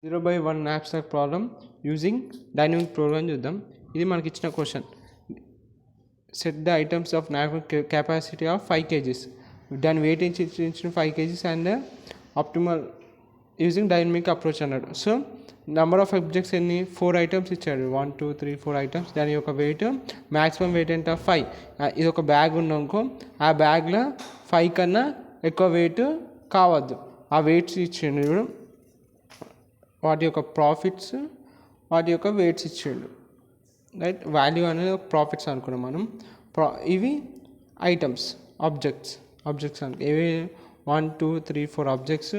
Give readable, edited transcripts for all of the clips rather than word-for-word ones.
0/1 abstract problem using dynamic program చూద్దాం. ఇది మనకి ఇచ్చిన question. Set the items of capacity of 5 kgs. దాని వెయిట్ ఇచ్చిన 5 kgs and optimal using dynamic approach అన్నాడు. సో నెంబర్ ఆఫ్ ఆబ్జెక్ట్స్ ఎన్ని 4 ఐటమ్స్ ఇచ్చాడు. 1 2 3 4 ఐటమ్స్. దాని యొక్క వెయిట్ మ్యాక్సిమం వెయిట్ ఎంత 5. ఇది ఒక బ్యాగ్ ఉందనుకో, ఆ బ్యాగ్లో 5 కన్నా ఎక్కువ వెయిట్ కావద్దు. ఆ వెయిట్స్ ఇచ్చిండు చూడు, వాటి యొక్క ప్రాఫిట్స్, వాటి యొక్క వెయిట్స్ ఇచ్చిండు. రైట్, వాల్యూ అనేది ఒక ప్రాఫిట్స్ అనుకున్నాం మనం. ఇవి ఐటమ్స్, ఆబ్జెక్ట్స్ అనుకో. ఇవి 1 2 3 4 ఆబ్జెక్ట్స్.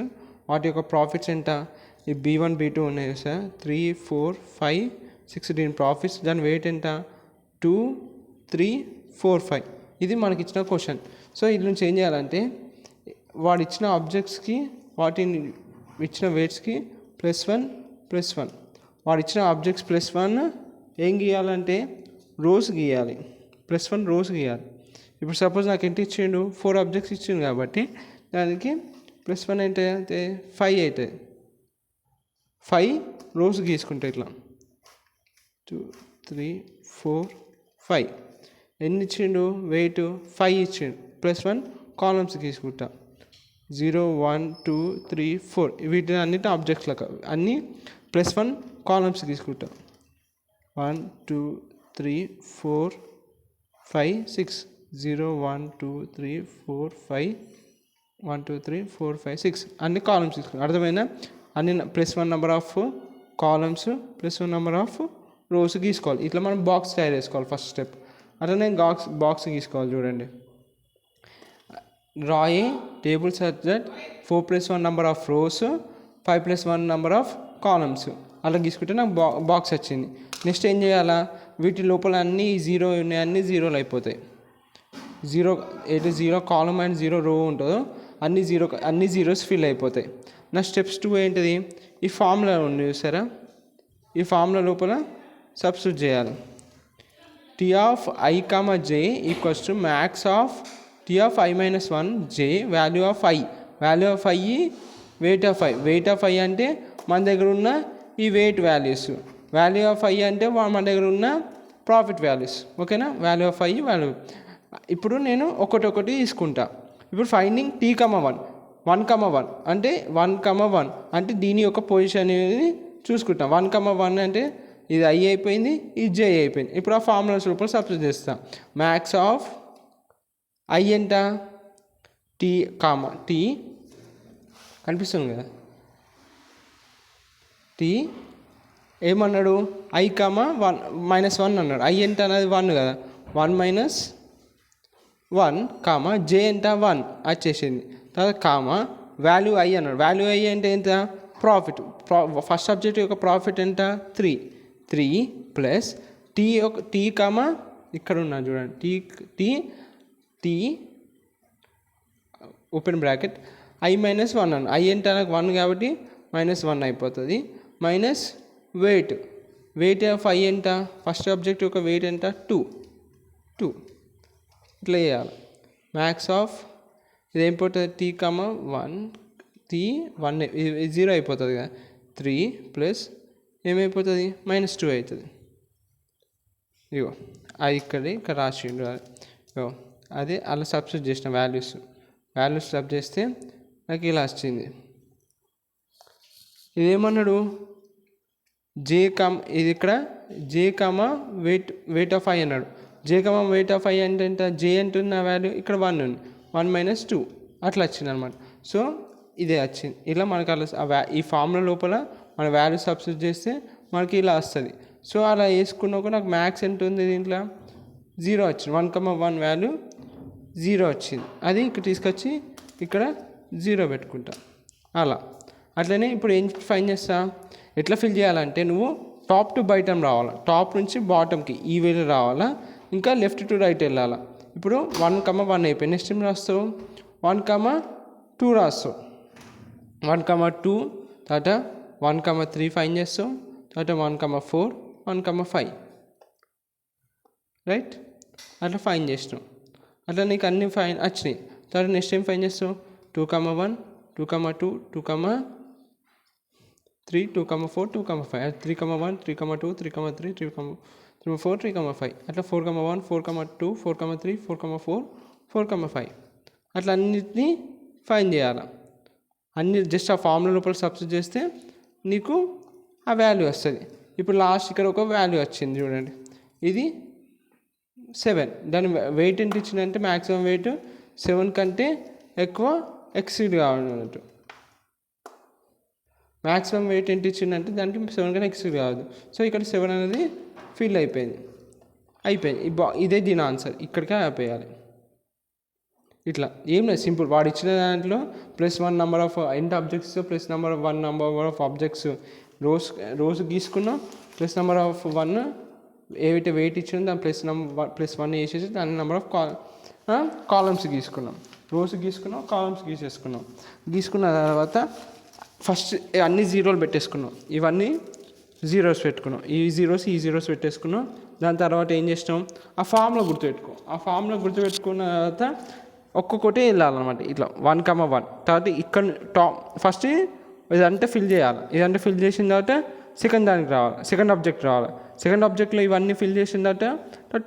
వాటి యొక్క ప్రాఫిట్స్ ఎంత? ఈ B1 B2 ఉన్నాయి సార్, 3 4 5 6. దీని ప్రాఫిట్స్, దాని వెయిట్ ఎంత? 2 3 4 5. ఇది మనకి ఇచ్చిన క్వశ్చన్. సో ఇది నుంచి ఏం చేయాలంటే, వాడు ఇచ్చిన ఆబ్జెక్ట్స్కి వాటిని ఇచ్చిన వెయిట్స్కి +1 వాడు ఇచ్చిన ఆబ్జెక్ట్స్ +1 ఏం గీయాలంటే రోస్ గీయాలి. +1 రోస్ గీయాలి. ఇప్పుడు సపోజ్ నాకు ఎంత ఇచ్చిండు? 4 ఆబ్జెక్ట్స్ ఇచ్చిండు కాబట్టి దానికి +1 అంటే 5 అవుతుంది. 5 రోస్ గీసుకుంటా ఇట్లా 2 3 4 5. ఎన్ని ఇచ్చిండు? వెయిట్ 5 ఇచ్చిండు. +1 కాలమ్స్ గీసుకుంటా 0 1 2 3 4. వీటిని అన్నిటి ఆబ్జెక్ట్స్లకు అన్నీ +1 కాలమ్స్ తీసుకుంటాం. 1 2 3 4 5 6. 0 1 2 3 4 5 1 2 3 4 5 6 అన్ని కాలమ్స్ తీసుకుంటాం. అర్థమైనా? అన్ని +1 number of columns, +1 number of rows గీసుకోవాలి. ఇట్లా మనం బాక్స్ తయారు చేసుకోవాలి ఫస్ట్ స్టెప్. అట్లనే బాక్స్ గీసుకోవాలి. చూడండి, draw a table such that 4 + 1 number of rows, 5 + 1 number of columns. అలా గీసుకుంటే నాకు బాక్స్ వచ్చింది. నెక్స్ట్ ఏం చేయాలా? వీటి లోపల అన్నీ 0 ఉన్నాయి, అన్నీ 0లు అయిపోతాయి. 0 కాలమ్ అండ్ 0 రో ఉంటుందో అన్ని జీరోస్ ఫిల్ అయిపోతాయి. నా స్టెప్స్ 2 ఏంటిది? ఈ ఫార్ములా ఉంది చూసారా, ఈ ఫార్ములా లోపల సబ్స్టిట్యూట్ చేయాలి. T of I, J equals to max of T of I minus 1 J value of I. Value of I, weight of I. Weight of I అంటే మన దగ్గర ఉన్న ఈ weight values. Value of I అంటే మన దగ్గర ఉన్న ప్రాఫిట్ వాల్యూస్. ఓకేనా? Value of I, value. ఇప్పుడు నేను ఒకటి తీసుకుంటా. ఇప్పుడు ఫైండింగ్ T,1 1,1 అంటే 1,1 అంటే దీని యొక్క పొజిషన్ అనేది చూసుకుంటాం. 1,1 అంటే ఇది I అయిపోయింది, ఇది J అయిపోయింది. ఇప్పుడు ఆ ఫార్ములాస్ రూపంలో సబ్స్టిట్యూట్ చేస్తాం. మ్యాక్స్ ఆఫ్ I ఎంత? T కనిపిస్తుంది కదా, T ఏమన్నాడు? I, 1 -1 అన్నాడు. I ఎంత అన్నది 1 కదా, 1 - 1 J ఎంత? 1 వచ్చేసింది. తర్వాత వాల్యూ I అన్నాడు. వాల్యూ I అంటే ఎంత? ప్రాఫిట్. ఫస్ట్ సబ్జెక్ట్ యొక్క ప్రాఫిట్ ఎంత? 3 ప్లస్ T ఇక్కడ ఉన్నా చూడండి, T ఓపెన్ బ్రాకెట్ I - 1 అన్న. I అంటే నాకు 1 కాబట్టి -1 అయిపోతుంది. మైనస్ వెయిట్ ఆఫ్ I ఎంత? ఫస్ట్ ఆబ్జెక్ట్ యొక్క వెయిట్ ఎంత? 2. ఇట్లా చేయాలి. మ్యాక్స్ ఆఫ్ ఇది ఏం పోతుంది? T,1 0 అయిపోతుంది కదా. 3 ప్లస్ ఏమైపోతుంది? -2 అవుతుంది. ఇగో అది ఇక్కడ రాసిండు. ఇగో అదే అలా సబ్స్టిట్యూట్ చేసిన వాల్యూస్ సబ్ చేస్తే నాకు ఇలా వచ్చింది. ఇదేమన్నాడు? ఇది ఇక్కడ J, వెయిట్ ఆఫ్ I అన్నాడు. J, వెయిట్ ఆఫ్ I అంటే ఎంత? J అంటుంది నా వాల్యూ, ఇక్కడ 1 ఉంది. 1 - 2 అట్లా వచ్చింది అనమాట. సో ఇదే వచ్చింది. ఇలా మనకు అలా ఈ ఫార్ములా లోపల మన వాల్యూ సబ్స్టిట్యూట్ చేస్తే మనకి ఇలా వస్తుంది. సో అలా వేసుకున్నాక నాకు మ్యాక్స్ ఎంత ఉంది? దీంట్లో 0 వచ్చింది. 1,1 వాల్యూ 0 వచ్చింది. అది ఇక్కడ తీసుకొచ్చి ఇక్కడ 0 పెట్టుకుంటా. అట్లనే ఇప్పుడు ఏం ఫైన్ చేస్తా? ఎట్లా ఫిల్ చేయాలంటే, నువ్వు టాప్ టు బాటమ్ రావాలా, టాప్ నుంచి బాటమ్కి ఈ వేలు రావాలా, ఇంకా లెఫ్ట్ టు రైట్ వెళ్ళాలా. ఇప్పుడు 1,1 అయిపోయి నెక్స్ట్ ఏం రాస్తావు? 1,2 రాస్తావు. 1,2 తర్వాత 1,3 ఫైన్ చేస్తావు. తర్వాత 1,4 1,5 రైట్, అట్లా ఫైన్ చేసినావు. అట్లా నీకు అన్ని ఫైన్ వచ్చినాయి. తర్వాత నెక్స్ట్ ఏం ఫైన్ చేస్తావు? 2,1 2,2 2, 3 2 4 2 5 3 1 3 2 3 3 3 4 3 5 అట్లా 4 1 4 2 4 3 4 4 4 5 అట్లా అన్నిటినీ ఫైండ్ చేయాలి. అన్ని జస్ట్ ఆ ఫార్ములా లోపల సబ్స్టిట్యూట్ చేస్తే నీకు ఆ వాల్యూ వస్తుంది. ఇప్పుడు లాస్ట్ ఇక్కడ ఒక వాల్యూ వచ్చింది చూడండి, ఇది 7. దాని వెయిట్ ఎంత ఇచ్చిందంటే మ్యాక్సిమం వెయిట్ 7 కంటే ఎక్కువ ఎక్సీడ్ కావాలన్నట్టు. మ్యాక్సిమం వెయిట్ ఎంత ఇచ్చిందంటే దానికి 7 కన్నా ఎక్సీడ్ కావద్దు. సో ఇక్కడ 7 అనేది ఫిల్ అయిపోయింది. ఇదే దీని ఆన్సర్, ఇక్కడికే ఆపేయాలి. ఇట్లా ఏం లేదు, సింపుల్. వాడు ఇచ్చిన దాంట్లో +1 నెంబర్ ఆఫ్ ఎంత objects +1 number of objects rows గీసుకున్నాం, +నెంబర్ ఆఫ్ 1 ఏవైతే వెయిట్ ఇచ్చిందో దాని +1 వేసేసి దాని నెంబర్ ఆఫ్ కాలమ్స్ గీసుకున్నాం. రోస్ గీసుకున్నాం, కాలమ్స్ గీసుకున్న తర్వాత ఫస్ట్ అన్ని జీరోలు పెట్టేసుకున్నాం, ఇవన్నీ జీరోస్ పెట్టుకున్నాం, ఈ జీరోస్ పెట్టేసుకున్నాం. దాని తర్వాత ఏం చేసినాం, ఆ ఫామ్లో గుర్తుపెట్టుకున్న తర్వాత ఒక్కొక్కటి వెళ్ళాలన్నమాట. ఇట్లా 1 1 తర్వాత ఇక్కడ ఫస్ట్ ఇదంతా ఫిల్ చేయాలి. ఇదంతా ఫిల్ చేసిన తర్వాత సెకండ్ ఆబ్జెక్ట్ రావాలి. సెకండ్ ఆబ్జెక్ట్లో ఇవన్నీ ఫిల్ చేసిన తర్వాత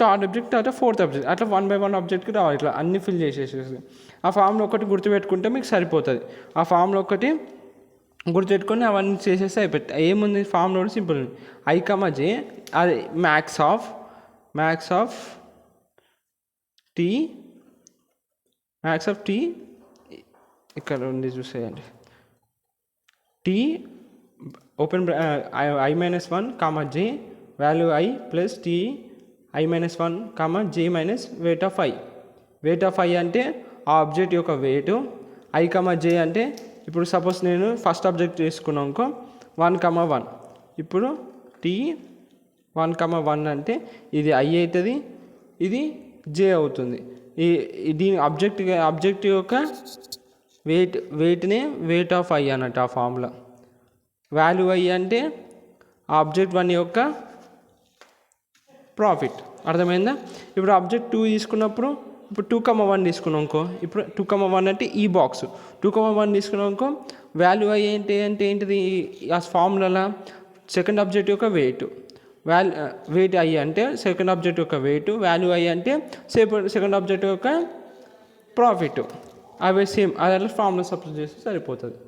థర్డ్ ఆబ్జెక్ట్, తర్వాత ఫోర్త్ ఆబ్జెక్ట్, అట్లా 1 by 1 ఆబ్జెక్ట్కి రావాలి. ఇట్లా అన్ని ఫిల్ చేసేసి ఆ ఫామ్లో ఒకటి గుర్తుపెట్టుకుంటే మీకు సరిపోతుంది. ఆ ఫామ్లో ఒకటి గుర్తుపెట్టుకొని అవన్నీ చేసేస్తే అయిపోతాయి. ఏముంది ఫామ్లో సింపుల్, I, J అది మ్యాక్స్ ఆఫ్ టీ ఇక్కడ ఉంది చూసేయండి. T open I-1, J value I plus T I-1, J minus weight of I అంటే ఆ ఆబ్జెక్ట్ యొక్క వెయిట్. I, J అంటే ఇప్పుడు సపోజ్ నేను ఫస్ట్ ఆబ్జెక్ట్ తీసుకున్నాను అనుకో 1 1, ఇప్పుడు T 1 1 అంటే ఇది I అవుతుంది, ఇది J అవుతుంది. దీని ఆబ్జెక్ట్ యొక్క వెయిట్నే వెయిట్ ఆఫ్ I అన్నట్టు ఆ ఫార్ములా. వాల్యూ I అంటే ఆబ్జెక్ట్ 1 యొక్క ప్రాఫిట్. అర్థమైందా? ఇప్పుడు ఆబ్జెక్ట్ 2 తీసుకున్నప్పుడు ఇప్పుడు 2 1 తీసుకున్నాం అనుకో, ఇప్పుడు 2 1 అంటే ఈ బాక్స్ 2 1 తీసుకున్నాం అనుకో, వాల్యూ I ఏంటిది ఆ ఫార్ములా సెకండ్ ఆబ్జెక్ట్ యొక్క వెయిట్ I అంటే సెకండ్ ఆబ్జెక్ట్ యొక్క వెయిట్, వాల్యూ I అంటే సెకండ్ ఆబ్జెక్ట్ యొక్క ప్రాఫిట్. అవి సేమ్, అదే ఫార్ములా సబ్స్టిట్యూట్ చేస్తే సరిపోతుంది.